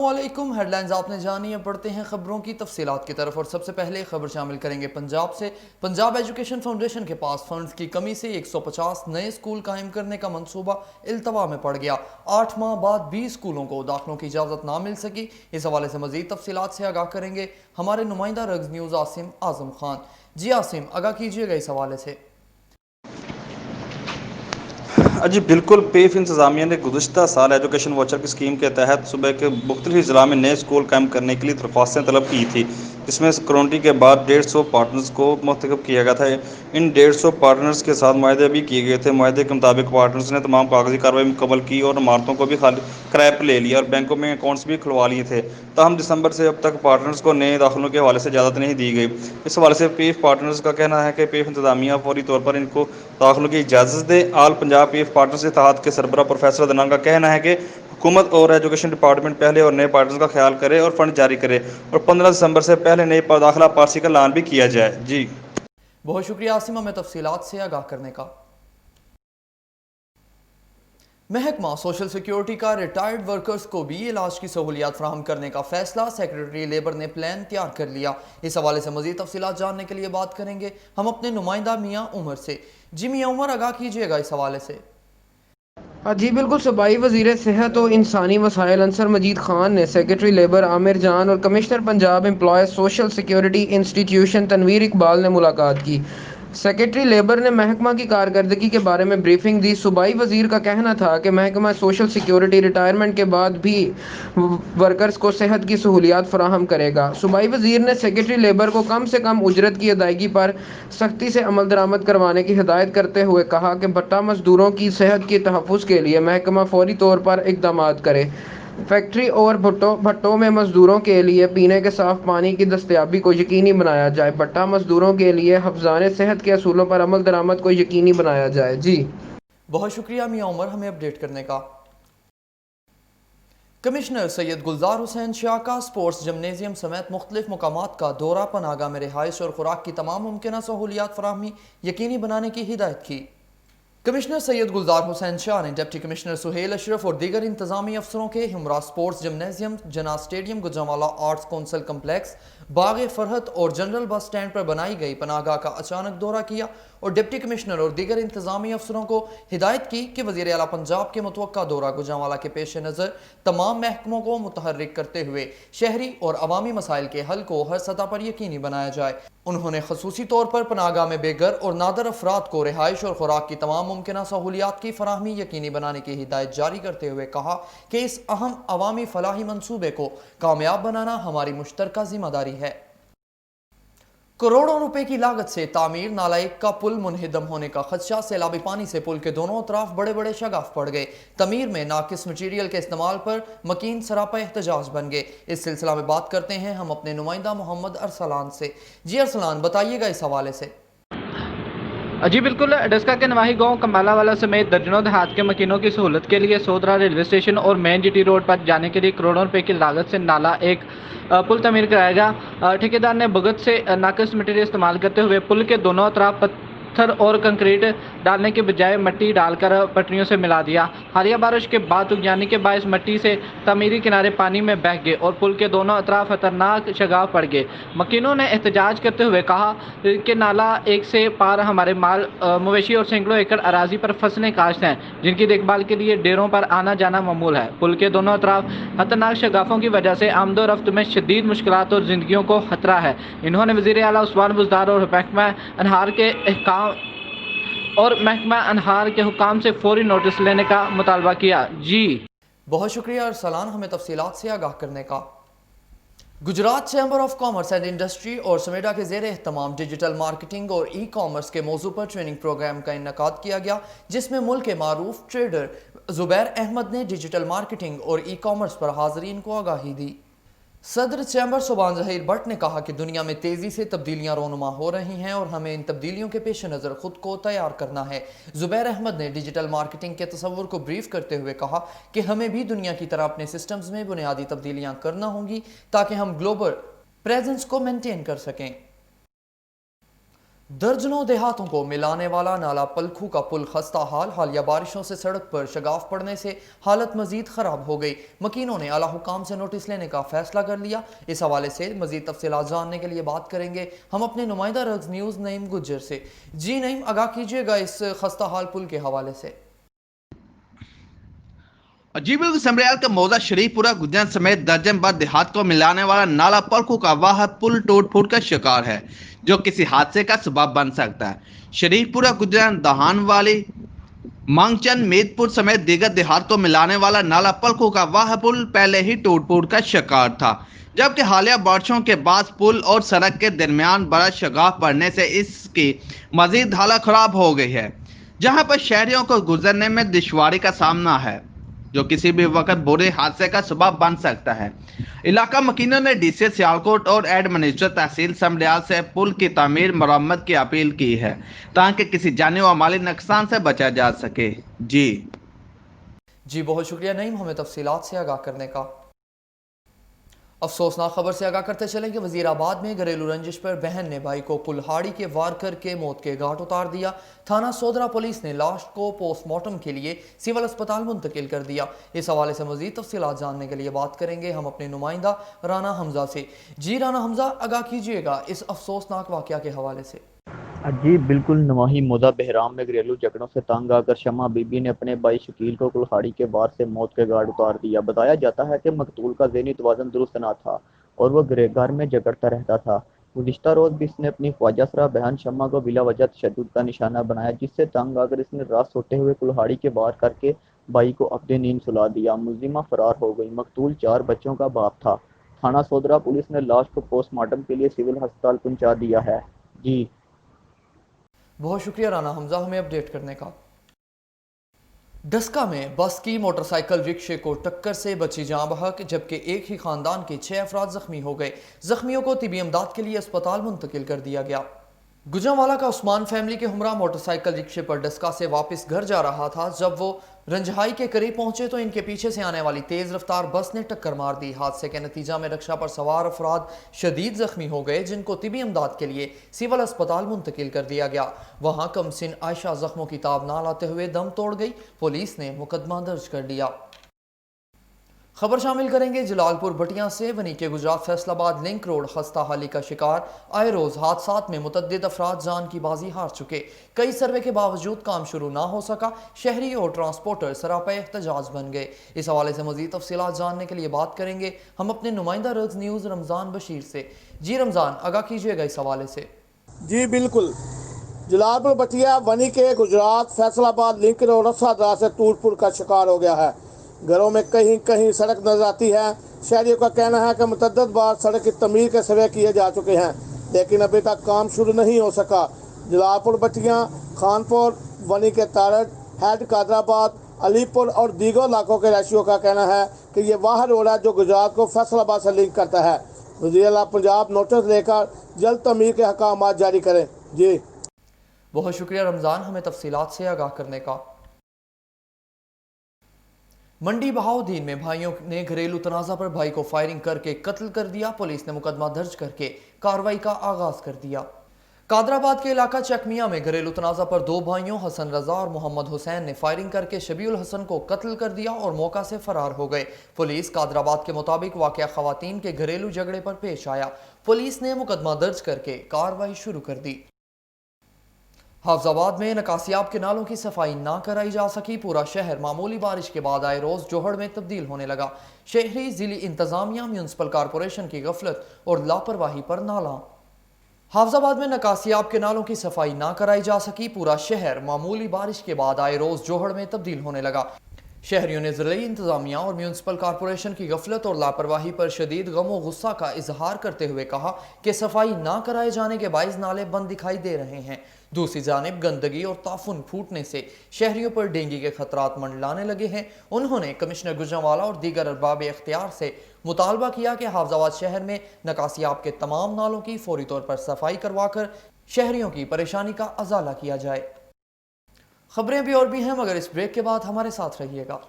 वालेकुम। हेडलाइंस आपने जानी है, पढ़ते हैं खबरों की तफसीलात की तरफ। और सबसे पहले खबर शामिल करेंगे पंजाब से। पंजाब एजुकेशन फाउंडेशन के पास फंड्स की कमी से 150 नए स्कूल कायम करने का मंसूबा इल्तवा में पड़ गया। 8 माह बाद 20 स्कूलों को दाखिलों की इजाज़त ना मिल सकी। इस हवाले से मजीद तफसीलात से आगाह करेंगे हमारे नुमाइंदा रग्स न्यूज़ आसिम आजम खान। जी आसिम, आगाह कीजिएगा इस हवाले से। जी बिल्कुल, पीएफ इंतजामिया ने गुज़श्ता साल एजुकेशन वाचर की स्कीम के तहत सूबे के मुख्तलिफ ज़िला में नए स्कूल कायम करने के लिए दरख्वास्तें तलब की थी, जिसमें स्क्रूटनी के बाद 150 पार्टनर्स को मुंतखब किया गया था। इन 150 पार्टनर्स के साथ मुआहदे भी किए गए थे। मुआहदे के मुताबिक पार्टनर्स ने तमाम कागजी कार्रवाई मुकम्मल की और इमारतों को भी खाली किराए पर ले लिया और बैंकों में अकाउंट्स भी खुलवा लिए थे। ताहम दिसंबर से अब तक पार्टनर्स को नए दाखिलों के हवाले से इजाज़त नहीं दी गई। इस हवाले से पीएफ पार्टनर्स का कहना है कि पीएफ इंतजामिया फौरी तौर पर इनको दाखिलों की इजाज़त दे। आल पंजाब पीएफ पार्टनर्स इत्तेहाद के सरबराह प्रोफेसर अदनान का कहना है कि हुकूमत और एजुकेशन डिपार्टमेंट पहले और नए पार्टनर्स का ख्याल करे और फंड जारी करे और 15 दिसंबर से पहले नई दाखिला पॉलिसी का ऐलान भी किया जाए। जी बहुत शुक्रिया आसिम, हमें तफसीलात से आगाह करने का। महकमा सोशल सिक्योरिटी का रिटायर्ड वर्कर्स को भी इलाज की सहूलियात फराहम करने का फैसला। सेक्रेटरी लेबर ने प्लान तैयार कर लिया। इस हवाले से मजीद तफसीलात जानने के लिए बात करेंगे हम अपने नुमाइंदा मियाँ उमर से। जी मियाँ उमर, आगाह कीजिएगा इस हवाले से। जी बिल्कुल, सूबाई वज़ीर सेहत और इंसानी वसाइल अंसर मजीद खान ने सेक्रेटरी लेबर आमिर जान और commissioner Punjab employees social security institution Tanveer Iqbal ने मुलाकात की। सेक्रेटरी लेबर ने महकमा की कारकर्दगी के बारे में ब्रीफिंग दी। सूबाई वज़ीर का कहना था कि महकमा सोशल सिक्योरिटी रिटायरमेंट के बाद भी वर्कर्स को सेहत की सहूलियात फराहम करेगा। सूबाई वज़ीर ने सेक्रेटरी लेबर को कम से कम उजरत की अदायगी पर सख्ती से अमल दरामद करवाने की हिदायत करते हुए कहा कि भट्टा मजदूरों की सेहत के तहफ़्फ़ुज़ के लिए महकमा फौरी तौर पर इक़दामात करे। फैक्ट्री और भट्टों में मजदूरों के लिए पीने के साफ पानी की दस्तयाबी को यकीनी बनाया जाए। भट्टा मजदूरों के लिए हफ्ज़ाने सेहत के असूलों पर अमल दरामद को यकीनी बनाया जाए। जी बहुत शुक्रिया मियाँ उमर, हमें अपडेट करने का। कमिश्नर सैयद गुलजार हुसैन शाह का स्पोर्ट्स जिमनेजियम समेत मुख्तलिफ मकामात का दौरा। पनागा में रिहाइश और खुराक की तमाम मुमकिन सहूलियात फराहमी यकीनी बनाने की हिदायत की। कमिश्नर सैयद गुलजार हुसैन शाह ने डिप्टी कमिश्नर सुहेल अशरफ और दीगर इंतजामी अफसरों के हमरा sports gymnasium, Jinnah stadium, Gujranwala arts council complex, Bagh Farhat और जनरल बस स्टैंड पर बनाई गई पनागाह का अचानक दौरा किया और डिप्टी कमिश्नर और दीगर इंतजामी अफसरों को हिदायत की कि वज़ीर आला पंजाब के मुतवक्का दौरा गुजरांवाला के पेश नज़र तमाम महकमों को मुतहर्रिक करते हुए शहरी और अवामी मसाइल के हल को हर सतह पर यकीनी बनाया जाए। उन्होंने खसूसी तौर पर पनागाह में बेघर और नादर अफराद को रिहाइश और खुराक की तमाम मुमकिन सहूलियात की फराहमी यकीनी बनाने की हिदायत जारी करते हुए कहा कि इस अहम अवामी फलाही मंसूबे को कामयाब बनाना हमारी मुश्तरका जिम्मेदारी है। करोड़ों रुपए की लागत से तामीर नालायक का पुल मुनहदम होने का खदशा। सैलाबी पानी से पुल के दोनों अतराफ बड़े बड़े शगाफ पड़ गए। तमीर में नाकिस मटीरियल के इस्तेमाल पर मकीन सरापा एहतजाज बन गए। इस सिलसिला में बात करते हैं हम अपने नुमाइंदा मोहम्मद अरसलान से। जी अरसलान, बताइएगा इस हवाले से। जी बिल्कुल, डस्का के नवाही गांव कम्बाला वाला समेत दर्जनों देहात के मकीनों की सहूलत के लिए सोदरा रेलवे स्टेशन और मेन जीटी रोड पर जाने के लिए करोड़ों रुपए की लागत से नाला एक पुल तमीर कराएगा। ठेकेदार ने भगत से नाकिस मटेरियल इस्तेमाल करते हुए पुल के दोनों अतराफ पत्थर और कंक्रीट डालने के बजाय मिट्टी डालकर पटरियों से मिला दिया। हालिया बारिश के बाद उगयानी के बायस मिट्टी से तमीरी किनारे पानी में बह गए और पुल के दोनों अतराफ खतरनाक शगाफ पड़ गए। मकीनों ने एहतजाज करते हुए कहा कि नाला एक से पार हमारे माल, मवेशी और सैकड़ों एकड़ अराजी पर फसलें काश्त हैं, जिनकी देखभाल के लिए डेरों पर आना जाना मामूल है। पुल के दोनों अतराफ खतरनाक शगाफों की वजह से आमदोरफ्त में शदीद मुश्किलात और जिंदगियों को खतरा है। इन्होंने वज़ीर आला उस्मान बुज़दार और महकमा अनहार के हुकाम से फौरी नोटिस लेने का मुतालबा किया। जी बहुत शुक्रिया अरसलान, हमें तफसीलात से आगाह करने का। Gujarat chamber of commerce and industry और समेडा के ज़ेर एहतमाम डिजिटल मार्केटिंग और ई कॉमर्स के मौजू पर ट्रेनिंग प्रोग्राम का इन्नकाद किया गया, जिसमें मुल्क के मारूफ ट्रेडर जुबैर अहमद ने डिजिटल मार्केटिंग और ई कॉमर्स पर हाज़रीन को आगाही दी। सदर चैम्बर सुबान ज़हीर भट्ट ने कहा कि दुनिया में तेज़ी से तब्दीलियां रोनुमा हो रही हैं और हमें इन तब्दीलियों के पेश नज़र खुद को तैयार करना है। जुबैर अहमद ने डिजिटल मार्केटिंग के तस्वुर को ब्रीफ करते हुए कहा कि हमें भी दुनिया की तरह अपने सिस्टम्स में बुनियादी तब्दीलियां करना होंगी ताकि हम ग्लोबल प्रेजेंस को मेंटेन कर सकें। दर्जनों देहातों को मिलाने वाला नाला पलखू का पुल खस्ता हाल। हालिया बारिशों से सड़क पर शगाफ पड़ने से हालत मजीद खराब हो गई। मकीनों ने आला हुकाम से नोटिस लेने का फैसला कर लिया। इस हवाले से मजीद तफसीलात जानने के लिए बात करेंगे हम अपने नुमाइंदा रग्स न्यूज़ नईम गुज्जर से। जी नईम, आगाह कीजिएगा इस खस्ता हाल पुल के हवाले से। जी बिल्कुल समरियाल का मौजा शरीफपुरा गुजरान समेत दर्जन भर देहात को मिलाने वाला नाला पलखू का वाह पुल टूट फूट का शिकार है, जो किसी हादसे का सबब बन सकता है। शरीफपुरा गुजरान दहान वाली मांगचंद मीतपुर समेत दीगर देहात को मिलाने वाला नाला पलखू का वाह पुल पहले ही टूट फूट का शिकार था, जबकि हालिया बारिशों के बाद पुल और सड़क के दरमियान बड़ा शगाफ पड़ने से इसकी मजीद हालत खराब हो गई है, जहां पर शहरियों को गुजरने में दुश्वारी का सामना है, जो किसी भी वक्त बुरे हादसे का सबब बन सकता है। इलाका मकीनों ने डीसी सियालकोट और एडमिनिस्ट्रेटर तहसील समरियाल से पुल की तामीर मरम्मत की अपील की है, ताकि किसी जानी व माली नुकसान से बचा जा सके। जी बहुत शुक्रिया नईम, हमें तफसीलात से आगाह करने का। अफसोसनाक खबर से आगाह करते चलें कि वजीराबाद में घरेलू रंजिश पर बहन ने भाई को कुल्हाड़ी के वार करके मौत के घाट उतार दिया। थाना सोदरा पुलिस ने लाश को पोस्टमार्टम के लिए सिविल अस्पताल मुंतकिल कर दिया। इस हवाले से मजीद तफसीलात जानने के लिए बात करेंगे हम अपने नुमाइंदा राना हमजा से। जी राना हमजा, आगाह कीजिएगा इस अफसोसनाक वाक़या के हवाले से। जी बिल्कुल, नवाही मोदा बहराम में घरेलू झगड़ों से तंग आकर शमा बीबी ने अपने भाई शकील को कुल्हाड़ी के वार से मौत के घाट उतार दिया। बताया जाता है कि मकतूल का ज़हनी तवाज़ुन दुरुस्त न था और वह घर में झगड़ता रहता था। गुज़िश्ता रोज़ भी इसने अपनी ख्वाजासरा बहन शमा को बिला वजह तशद्दुद का निशाना बनाया, जिससे तंग आकर इसने रात सोते हुए कुल्हाड़ी के वार करके भाई को अपनी नींद सुला दिया। मुलजिमा फरार हो गई। मकतूल 4 बच्चों का बाप था। थाना सोदरा पुलिस ने लाश को पोस्टमार्टम के लिए सिविल अस्पताल पहुँचा दिया है। जी बहुत शुक्रिया राना हमजा, हमें अपडेट करने का। डस्का में बस की मोटरसाइकिल रिक्शे को टक्कर से बची जान बहक, जबकि एक ही खानदान के 6 अफराद जख्मी हो गए। जख्मियों को तिबी इमदाद के लिए अस्पताल मुंतकिल कर दिया गया। गुजरांवाला का उस्मान फैमिली के हमरा मोटरसाइकिल रिक्शे पर डस्का से वापस घर जा रहा था। जब वो रंजहाई के करीब पहुंचे तो इनके पीछे से आने वाली तेज रफ्तार बस ने टक्कर मार दी। हादसे के नतीजा में रिक्शा पर सवार अफराद शदीद जख्मी हो गए, जिनको तिबी इमदाद के लिए सिविल अस्पताल मुंतकिल कर दिया गया। वहां कमसिन आयशा जख्मों की ताब ना लाते हुए दम तोड़ गई। पुलिस ने मुकदमा दर्ज कर लिया। खबर शामिल करेंगे जलालपुर बटिया से। वनी के गुजरात फैसलाबाद लिंक रोड खस्ता हाली का शिकार। आए रोज हादसात में मुतद्दिद अफराद जान की बाजी हार चुके। कई सर्वे के बावजूद काम शुरू ना हो सका। शहरी और ट्रांसपोर्टर सरापा एहतजाज बन गए। इस हवाले से मजीद तफसीलात जानने के लिए बात करेंगे हम अपने नुमाइंदा रग्स न्यूज़ रमज़ान बशीर से। जी रमज़ान, आगाह कीजिएगा इस हवाले से। जी बिल्कुल, जलालपुर बटिया वनी के गुजरात फैसलाबाद लिंक रोड रफ्तार से टूट फूट का शिकार हो गया है। घरों में कहीं कहीं सड़क नजर आती है। शहरियों का कहना है कि मुतअद्दिद बार सड़क की तमीर के सर्वे किए जा चुके हैं, लेकिन अभी तक काम शुरू नहीं हो सका। जलालपुर बटिया, खानपुर, वनी के तारड़, हेड कादराबाद, अलीपुर और दीगर इलाकों के रहायशियों का कहना है कि ये वाह रोड है जो गुजरात को फैसलाबाद से लिंक करता है। वज़ीर-ए-आला पंजाब नोटिस लेकर जल्द तमीर के अहकाम जारी करें। जी बहुत शुक्रिया रमज़ान, हमें तफसीलात से आगाह करने का। मंडी बहाउद्दीन में भाइयों ने घरेलू तनाज़ा पर भाई को फायरिंग करके कत्ल कर दिया। पुलिस ने मुकदमा दर्ज करके कार्रवाई का आगाज कर दिया। कादराबाद के इलाका चकमिया में घरेलू तनाज़ा पर 2 भाइयों हसन रजा और मोहम्मद हुसैन ने फायरिंग करके शबीउल हसन को कत्ल कर दिया और मौका से फरार हो गए। पुलिस कादराबाद के मुताबिक वाक़या ख़वातीन के घरेलू झगड़े पर पेश आया। पुलिस ने मुकदमा दर्ज करके कार्रवाई शुरू कर दी। हाफजाबाद में नकासियाब के नालों की सफाई ना कराई जा सकी। पूरा शहर मामूली बारिश के बाद आए रोज जोहड़ में तब्दील होने लगा। शहरी जिली इंतजामिया म्यूनसिपल कॉरपोरेशन की गफलत और लापरवाही पर नाला। हाफजाबाद में नकासियाब के नालों की सफाई ना कराई जा सकी। पूरा शहर मामूली बारिश के बाद आए रोज जोहड़ में तब्दील होने लगा। शहरियों ने जिली इंतजामिया और म्यूनसिपल कॉरपोरेशन की गफलत और लापरवाही पर शदीद गम और गुस्सा का इजहार करते हुए कहा कि सफाई ना कराए जाने के बाइस नाले बंद दिखाई दे रहे हैं। दूसरी जानिब गंदगी और ताफुन फूटने से शहरियों पर डेंगू के खतरात मंडलाने लगे हैं। उन्होंने कमिश्नर गुजरांवाला और दीगर अरबाब इख्तियार से मुतालबा किया कि हाफजाबाद शहर में नकासियाब के तमाम नालों की फौरी तौर पर सफाई करवाकर शहरियों की परेशानी का अजाला किया जाए। खबरें भी और भी हैं, मगर इस ब्रेक के बाद हमारे साथ रहिएगा।